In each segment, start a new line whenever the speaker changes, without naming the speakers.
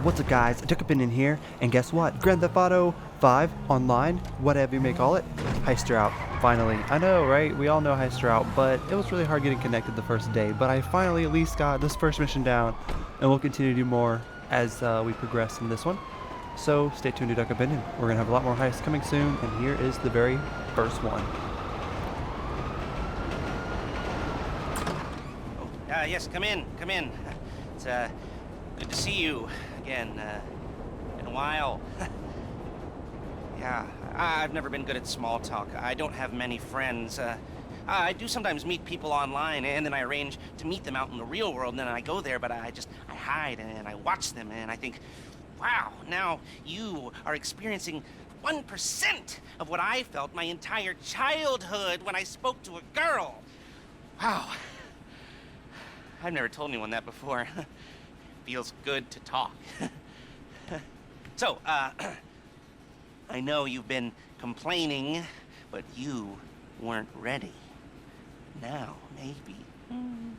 What's up guys, AliasDuckOpinion here, and guess what? Grand Theft Auto 5 online, whatever you may call it, Heists are out, finally. I know, right? We all know Heists are out, but it was really hard getting connected the first day, but I finally at least got this first mission down, and we'll continue to do more as we progress in this one. So stay tuned to AliasDuckOpinion. We're going to have a lot more heists coming soon, and here is the very first one.
Yes, come in. It's good to see you again. In a while. Yeah, I've never been good at small talk. I don't have many friends. I do sometimes meet people online, and then I arrange to meet them out in the real world, and then I go there, but I hide and I watch them, and I think, wow, now you are experiencing 1% of what I felt my entire childhood when I spoke to a girl. Wow. I've never told anyone that before. Feels good to talk. So, I know you've been complaining, but you weren't ready. Now, maybe,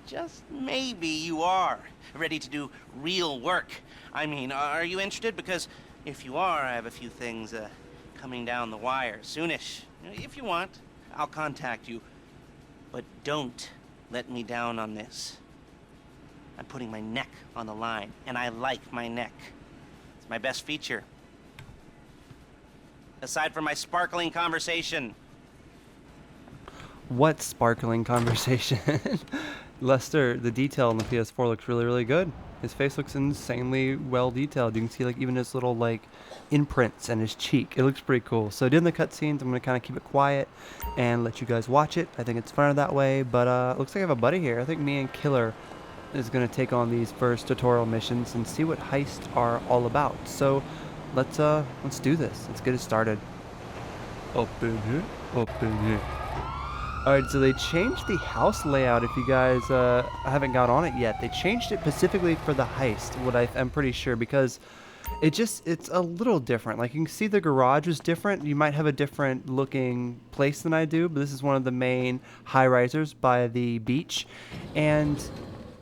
just maybe you are ready to do real work. I mean, are you interested? Because if you are, I have a few things coming down the wire soonish. If you want, I'll contact you. But don't let me down on this. I'm putting my neck on the line, and I like my neck. It's my best feature. Aside from my sparkling conversation.
What sparkling conversation? Lester, the detail on the PS4 looks really, really good. His face looks insanely well detailed. You can see like even his little like imprints and his cheek. It looks pretty cool. So during the cutscenes, I'm gonna kind of keep it quiet and let you guys watch it. I think it's funner that way. But looks like I have a buddy here. I think me and Killer is going to take on these first tutorial missions and see what heists are all about. So let's do this. Let's get it started. Up in here. Alright, so they changed the house layout. If you guys haven't got on it yet, they changed it specifically for the heist, what I'm pretty sure, because it's a little different. Like you can see the garage was different. You might have a different looking place than I do, but this is one of the main high-risers by the beach, and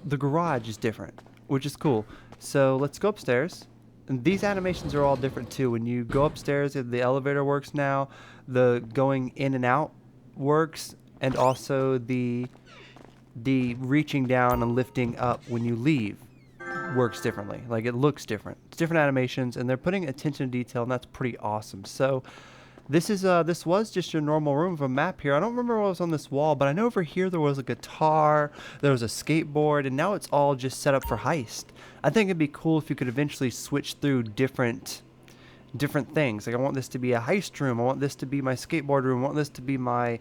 the garage is different, which is cool. So let's go upstairs. And these animations are all different too. When you go upstairs, the elevator works now, the going in and out works, and also the reaching down and lifting up when you leave works differently. Like it looks different. It's different animations, and they're putting attention to detail, and that's pretty awesome. So this was just your normal room of a map here. I don't remember what was on this wall, but I know over here there was a guitar, there was a skateboard, and now it's all just set up for heist. I think it'd be cool if you could eventually switch through different things. Like I want this to be a heist room, I want this to be my skateboard room, I want this to be my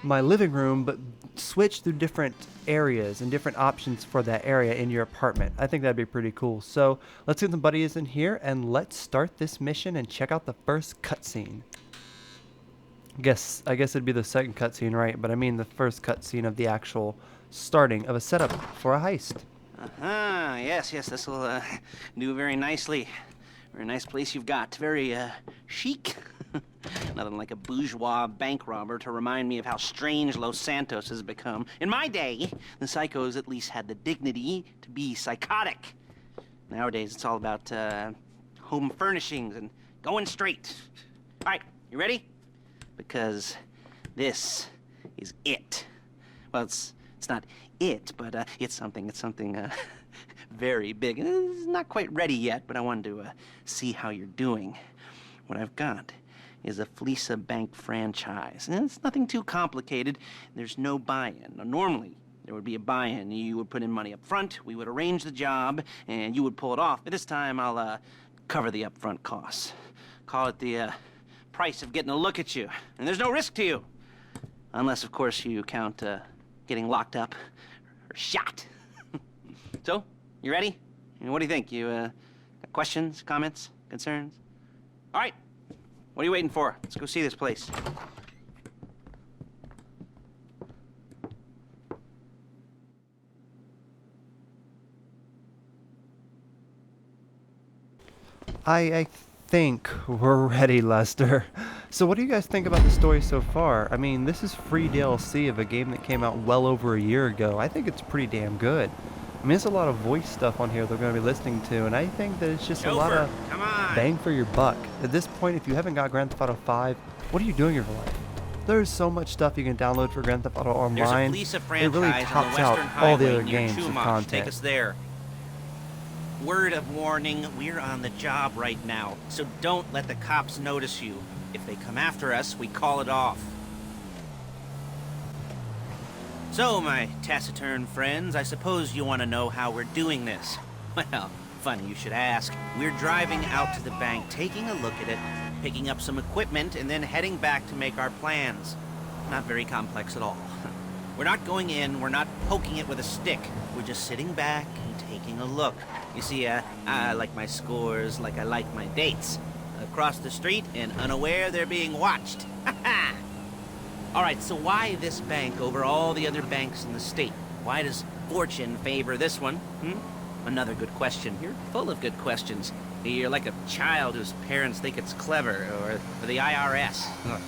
living room, but switch through different areas and different options for that area in your apartment. I think that'd be pretty cool. So let's get the buddies in here and let's start this mission and check out the first cutscene. I guess it'd be the second cutscene, right? But I mean the first cutscene of the actual starting of a setup for a heist.
Yes, this will do very nicely. Very nice place you've got. Very chic. Nothing like a bourgeois bank robber to remind me of how strange Los Santos has become. In my day, the psychos at least had the dignity to be psychotic. Nowadays, it's all about home furnishings and going straight. All right, you ready? Because this is it. Well, it's not it, but it's something very big. It's not quite ready yet, but I wanted to see how you're doing. What I've got is a Fleeca bank franchise. And it's nothing too complicated. There's no buy-in. Now, normally, there would be a buy-in. You would put in money up front, we would arrange the job, and you would pull it off. But this time, I'll cover the upfront costs. Call it the price of getting a look at you. And there's no risk to you. Unless, of course, you count getting locked up or shot. So, you ready? What do you think? You got questions, comments, concerns? All right. What are you waiting for? Let's go see this place.
I think we're ready, Lester. So what do you guys think about the story so far? I mean, this is free DLC of a game that came out well over a year ago. I think it's pretty damn good. I mean, there's a lot of voice stuff on here they're going to be listening to, and I think that it's just a lot
Chauffeur,
of
come on.
bang for your buck. At this point, if you haven't got Grand Theft Auto 5, what are you doing with your life? There's so much stuff you can download for Grand Theft Auto Online.
There's a Fleeca
It
franchise
really
on the
tops
Western
out all
Highway
the other
near
games of
Chumash.
content.
Take us there. Word of warning, we're on the job right now, so don't let the cops notice you. If they come after us, we call it off. So, my taciturn friends, I suppose you want to know how we're doing this. Well, funny you should ask. We're driving out to the bank, taking a look at it, picking up some equipment, and then heading back to make our plans. Not very complex at all. We're not going in, we're not poking it with a stick. We're just sitting back and taking a look. You see, I like my scores like I like my dates. Across the street and unaware they're being watched. Ha-ha! Alright, so why this bank over all the other banks in the state? Why does fortune favor this one? Another good question. You're full of good questions. You're like a child whose parents think it's clever, or the IRS. Ugh.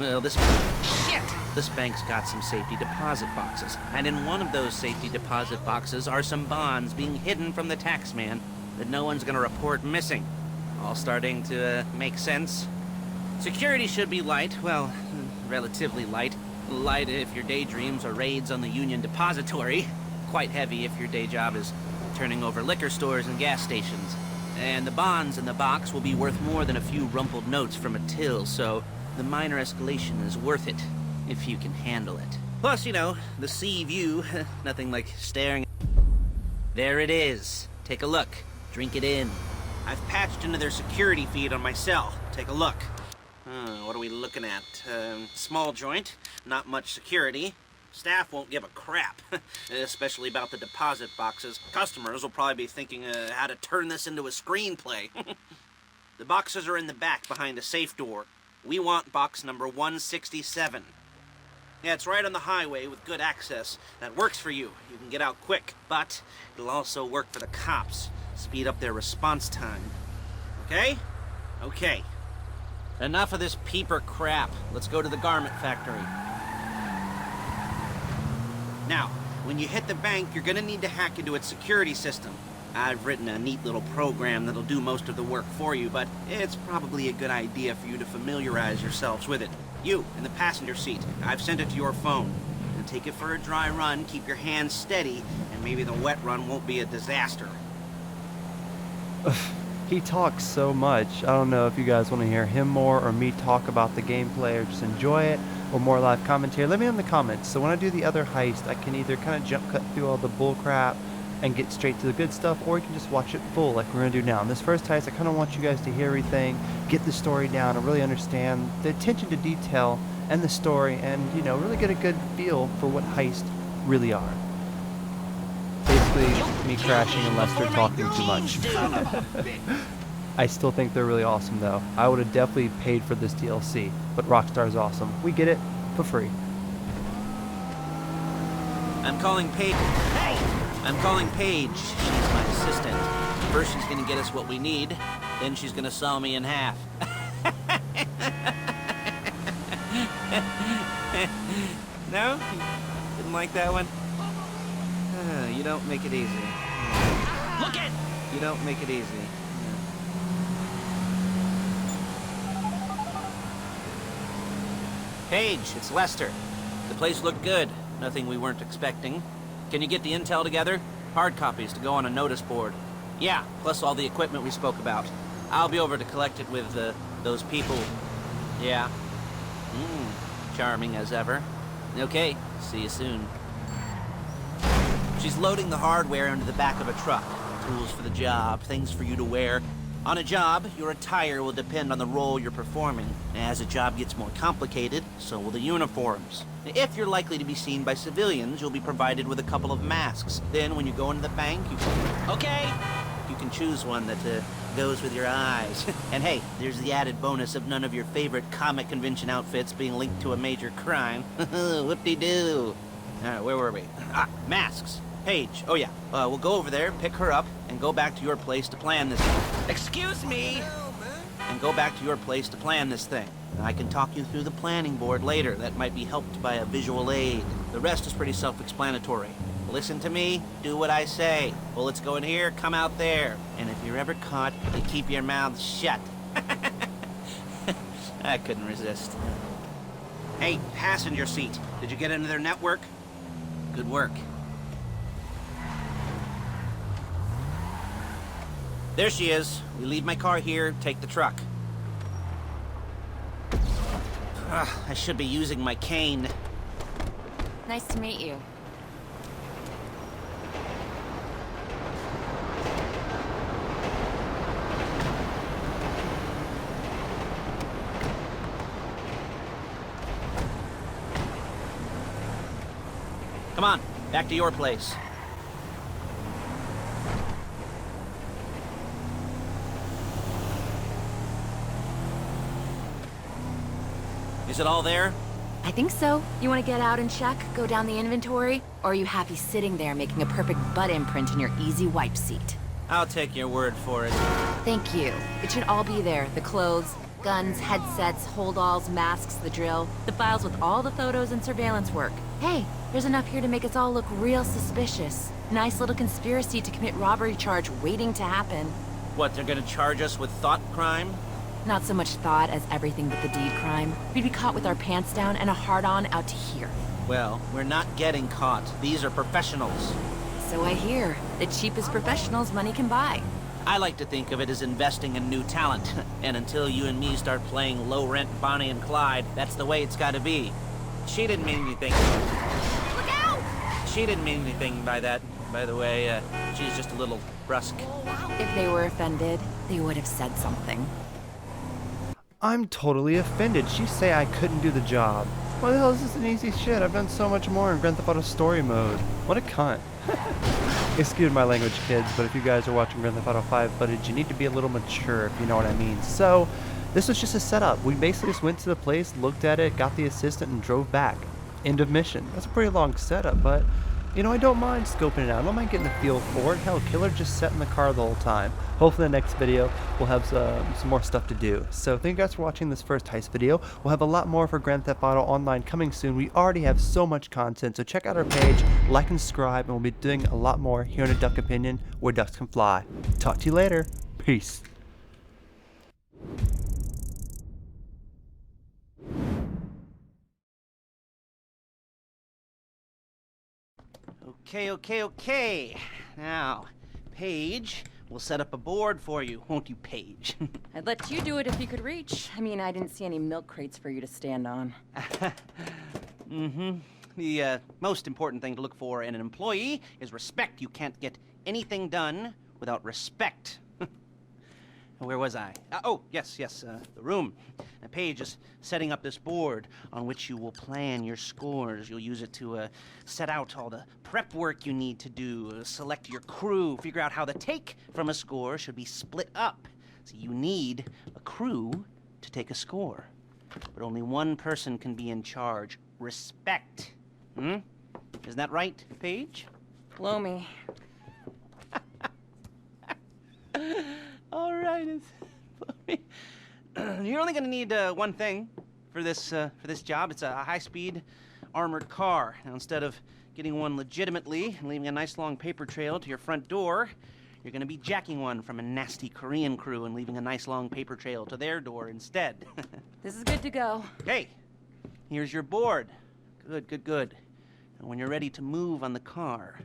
Well, this bank's got some safety deposit boxes, and in one of those safety deposit boxes are some bonds being hidden from the tax man that no one's gonna report missing. All starting to make sense. Security should be light, well, relatively light. Light if your daydreams are raids on the Union Depository. Quite heavy if your day job is turning over liquor stores and gas stations. And the bonds in the box will be worth more than a few rumpled notes from a till, so the minor escalation is worth it, if you can handle it. Plus, you know, the sea view, nothing like staring. There it is. Take a look. Drink it in. I've patched into their security feed on my cell. Take a look. What are we looking at? Small joint, not much security. Staff won't give a crap, especially about the deposit boxes. Customers will probably be thinking how to turn this into a screenplay. The boxes are in the back behind a safe door. We want box number 167. Yeah, it's right on the highway with good access. That works for you. You can get out quick, but it'll also work for the cops. Speed up their response time. Okay? Okay. Enough of this peeper crap. Let's go to the garment factory. Now, when you hit the bank, you're gonna need to hack into its security system. I've written a neat little program that'll do most of the work for you, but it's probably a good idea for you to familiarize yourselves with it. You, in the passenger seat, I've sent it to your phone. And take it for a dry run, keep your hands steady, and maybe the wet run won't be a disaster.
He talks so much. I don't know if you guys want to hear him more or me talk about the gameplay or just enjoy it or more live commentary. Let me know in the comments. So when I do the other heist, I can either kind of jump cut through all the bull crap and get straight to the good stuff, or you can just watch it full like we're going to do now. In this first heist, I kind of want you guys to hear everything, get the story down, and really understand the attention to detail and the story, and, you know, really get a good feel for what heists really are. Basically, me crashing and Lester talking too much. I still think they're really awesome, though. I would have definitely paid for this DLC, but Rockstar's awesome. We get it for free.
I'm calling Paige. Hey! I'm calling Paige. She's my assistant. First she's gonna get us what we need, then she's gonna saw me in half. No? Didn't like that one? You don't make it easy. Look it! You don't make it easy. Paige, it's Lester. The place looked good. Nothing we weren't expecting. Can you get the intel together? Hard copies to go on a notice board. Yeah, plus all the equipment we spoke about. I'll be over to collect it with those people. Yeah. Charming as ever. Okay, see you soon. She's loading the hardware into the back of a truck. Tools for the job, things for you to wear. On a job, your attire will depend on the role you're performing. As a job gets more complicated, so will the uniforms. If you're likely to be seen by civilians, you'll be provided with a couple of masks. Then when you go into the bank, you can choose one that goes with your eyes. And hey, there's the added bonus of none of your favorite comic convention outfits being linked to a major crime. Whoop-de-doo. Alright, where were we? Masks. Paige. Oh yeah, we'll go over there, pick her up, and go back to your place to plan this thing. Excuse me! And go back to your place to plan this thing. I can talk you through the planning board later. That might be helped by a visual aid. The rest is pretty self-explanatory. Listen to me, do what I say. Bullets go in here, come out there. And if you're ever caught, you keep your mouth shut. I couldn't resist. Hey, passenger seat. Did you get into their network? Good work. There she is. We leave my car here, take the truck. I should be using my cane.
Nice to meet you.
Come on, back to your place. Is it all there?
I think so. You want to get out and check, go down the inventory? Or are you happy sitting there making a perfect butt imprint in your easy wipe seat?
I'll take your word for it.
Thank you. It should all be there. The clothes, guns, headsets, holdalls, masks, the drill. The files with all the photos and surveillance work. Hey, there's enough here to make us all look real suspicious. Nice little conspiracy to commit robbery charge waiting to happen.
What, they're gonna charge us with thought crime?
Not so much thought as everything but the deed crime. We'd be caught with our pants down and a hard-on out to here.
Well, we're not getting caught. These are professionals.
So I hear. The cheapest professionals money can buy.
I like to think of it as investing in new talent. And until you and me start playing low-rent Bonnie and Clyde, that's the way it's gotta be. She didn't mean anything.
Look out!
She didn't mean anything by that, by the way. She's just a little brusque.
If they were offended, they would have said something.
I'm totally offended. She say I couldn't do the job. Why the hell is this an easy shit? I've done so much more in Grand Theft Auto Story mode. What a cunt. Excuse my language, kids, but if you guys are watching Grand Theft Auto 5 footage, you need to be a little mature, if you know what I mean. So, this was just a setup. We basically just went to the place, looked at it, got the assistant, and drove back. End of mission. That's a pretty long setup, but, you know, I don't mind scoping it out. I don't mind getting a feel for it. Hell, Killer just sat in the car the whole time. Hopefully the next video we'll have some more stuff to do. So thank you guys for watching this first heist video. We'll have a lot more for Grand Theft Auto Online coming soon. We already have so much content, so check out our page, like and subscribe, and we'll be doing a lot more here on A Duck Opinion, where ducks can fly. Talk to you later. Peace.
Okay. Now, Paige, we'll set up a board for you, won't you, Paige?
I'd let you do it if you could reach. I mean, I didn't see any milk crates for you to stand on.
The most important thing to look for in an employee is respect. You can't get anything done without respect. Where was I? Oh, yes, the room. Now, Paige is setting up this board on which you will plan your scores. You'll use it to set out all the prep work you need to do, select your crew, figure out how the take from a score should be split up. So you need a crew to take a score. But only one person can be in charge. Respect. Isn't that right, Paige?
Blow me.
All right, you're only going to need one thing for this job. It's a high-speed armored car. Now, instead of getting one legitimately and leaving a nice long paper trail to your front door, you're going to be jacking one from a nasty Korean crew and leaving a nice long paper trail to their door instead.
This is good to go.
Okay, here's your board. Good. And when you're ready to move on the car,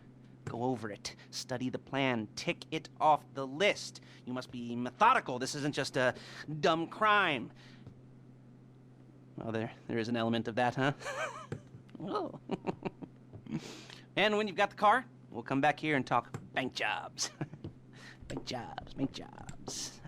go over it, study the plan, tick it off the list. You must be methodical. This isn't just a dumb crime. Well, there is an element of that, huh? Oh. And when you've got the car, we'll come back here and talk bank jobs. Bank jobs.